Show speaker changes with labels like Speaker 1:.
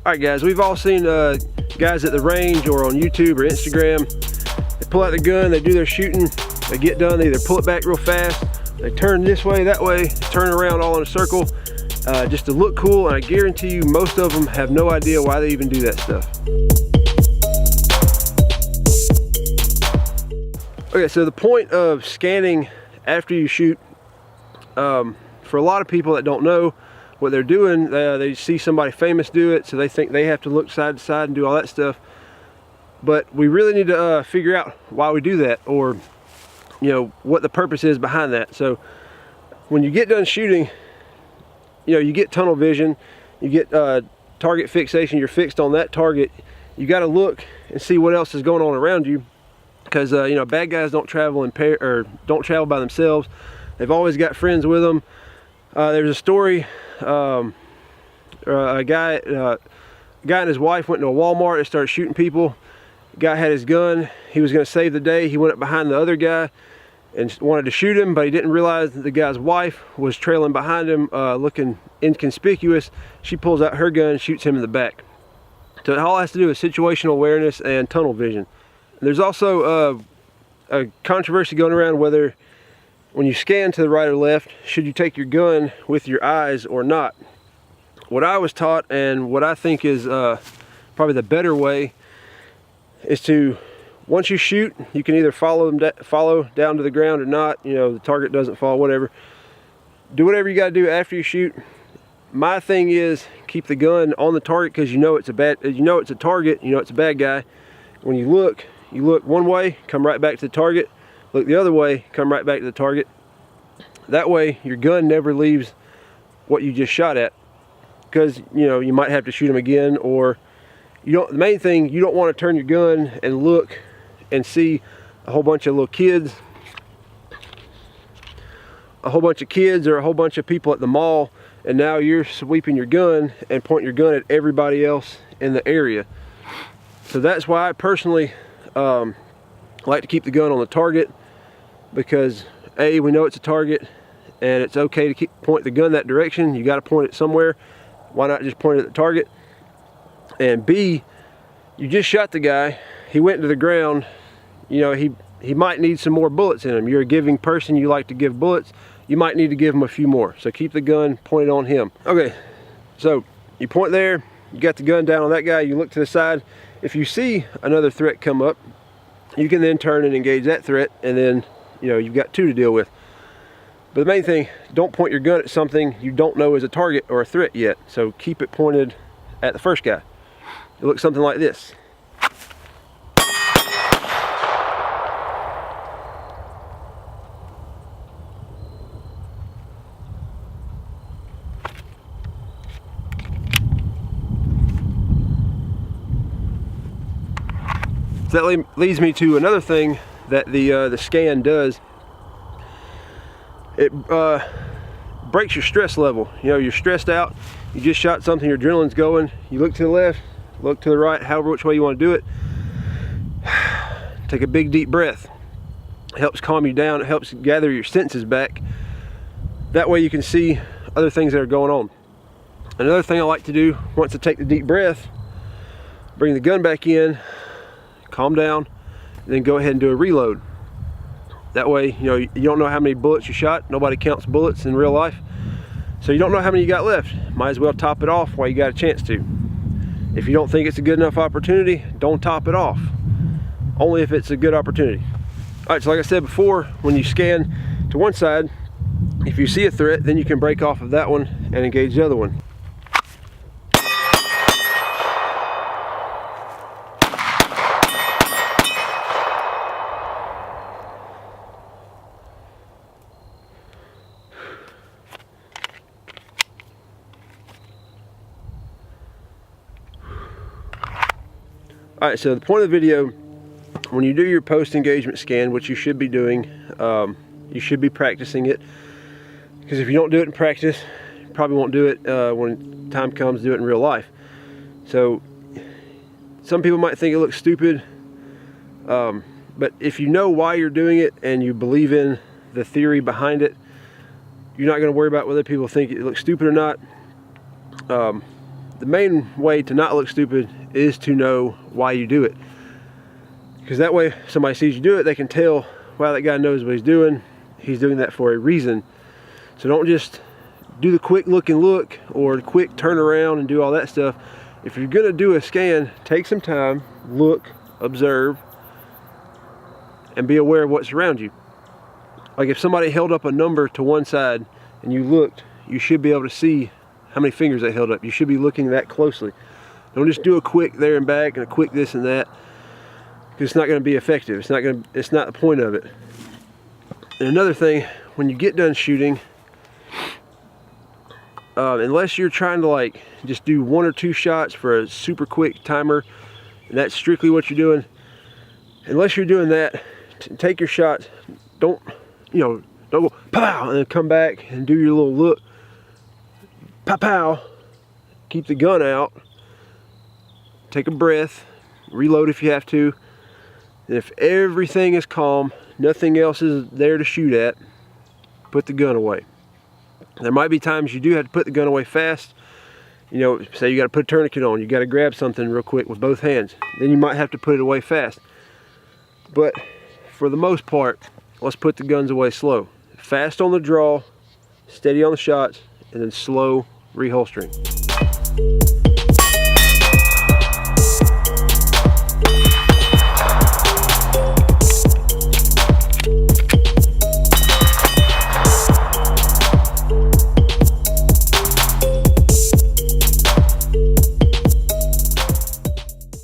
Speaker 1: Alright guys, we've all seen guys at the range or on YouTube or Instagram. They pull out the gun, they do their shooting, they get done, they either pull it back real fast, they turn this way, that way, turn around all in a circle just to look cool, and I guarantee you most of them have no idea why they even do that stuff. Okay, so the point of scanning after you shoot, for a lot of people that don't know what they're doing, they see somebody famous do it, so they think they have to look side to side and do all that stuff. But we really need to figure out why we do that, or you know, what the purpose is behind that. So when you get done shooting, you know, you get tunnel vision, you get target fixation, you're fixed on that target. You got to look and see what else is going on around you, because you know, bad guys don't travel in pair, or don't travel by themselves. They've always got friends with them. There's a story, a guy and his wife went to a Walmart and started shooting people. The guy had his gun, he was going to save the day. He went up behind the other guy and wanted to shoot him, but he didn't realize that the guy's wife was trailing behind him, looking inconspicuous. She pulls out her gun and shoots him in the back. So it all has to do with situational awareness and tunnel vision. There's also a controversy going around whether when you scan to the right or left, should you take your gun with your eyes or not. What I was taught, and what I think is probably the better way, is to, once you shoot, you can either follow down to the ground or not. You know, the target doesn't fall, whatever. Do whatever you got to do after you shoot. My thing is keep the gun on the target, because you know it's a target, you know it's a bad guy. When you look one way, come right back to the target. Look the other way, come right back to the target. That way your gun never leaves what you just shot at, because you know, you might have to shoot him again, or you don't. The main thing, you don't want to turn your gun and look and see a whole bunch of little kids, or a whole bunch of people at the mall, and now you're sweeping your gun and pointing your gun at everybody else in the area. So that's why I personally like to keep the gun on the target, because A, we know it's a target and it's okay to point the gun that direction. You got to point it somewhere. Why not just point it at the target? And B, you just shot the guy, he went to the ground, you know, he might need some more bullets in him. You're a giving person, you like to give bullets, you might need to give him a few more. So keep the gun pointed on him. Okay, so you point there, you got the gun down on that guy, you look to the side. If you see another threat come up, you can then turn and engage that threat, and then you know, you've got two to deal with. But the main thing, don't point your gun at something you don't know is a target or a threat yet. So keep it pointed at the first guy. It looks something like this. So that leads me to another thing that the scan does. It breaks your stress level. You know, you're stressed out, you just shot something, your adrenaline's going, you look to the left, look to the right, however which way you want to do it. Take a big deep breath. It helps calm you down, it helps gather your senses back. That way you can see other things that are going on. Another thing I like to do, once I take the deep breath, bring the gun back in, calm down, and then go ahead and do a reload. That way, you know, you don't know how many bullets you shot. Nobody counts bullets in real life, so you don't know how many you got left. Might as well top it off while you got a chance to. If you don't think it's a good enough opportunity, don't top it off. Only if it's a good opportunity. All right, so like I said before, when you scan to one side, if you see a threat, then you can break off of that one and engage the other one. All right, so the point of the video, when you do your post-engagement scan, which you should be doing, you should be practicing it, because if you don't do it in practice, you probably won't do it when time comes to do it in real life. So some people might think it looks stupid, but if you know why you're doing it and you believe in the theory behind it, you're not going to worry about whether people think it looks stupid or not. the main way to not look stupid is to know why you do it. Because that way, if somebody sees you do it, they can tell, wow, that guy knows what he's doing. He's doing that for a reason. So don't just do the quick look and look, or the quick turn around and do all that stuff. If you're gonna do a scan, take some time, look, observe, and be aware of what's around you. Like if somebody held up a number to one side and you looked, you should be able to see how many fingers they held up. You should be looking that closely. Don't just do a quick there and back and a quick this and that, because it's not going to be effective. It's not the point of it. And another thing, when you get done shooting, unless you're trying to like just do 1 or 2 shots for a super quick timer, and that's strictly what you're doing, unless you're doing that, take your shots. Don't go pow and then come back and do your little look. Pow pow. Keep the gun out. Take a breath. Reload if you have to. And if everything is calm, nothing else is there to shoot at, put the gun away. There might be times you do have to put the gun away fast. You know, say you got to put a tourniquet on, you got to grab something real quick with both hands. Then you might have to put it away fast. But for the most part, let's put the guns away slow. Fast on the draw, steady on the shots, and then slow reholstering.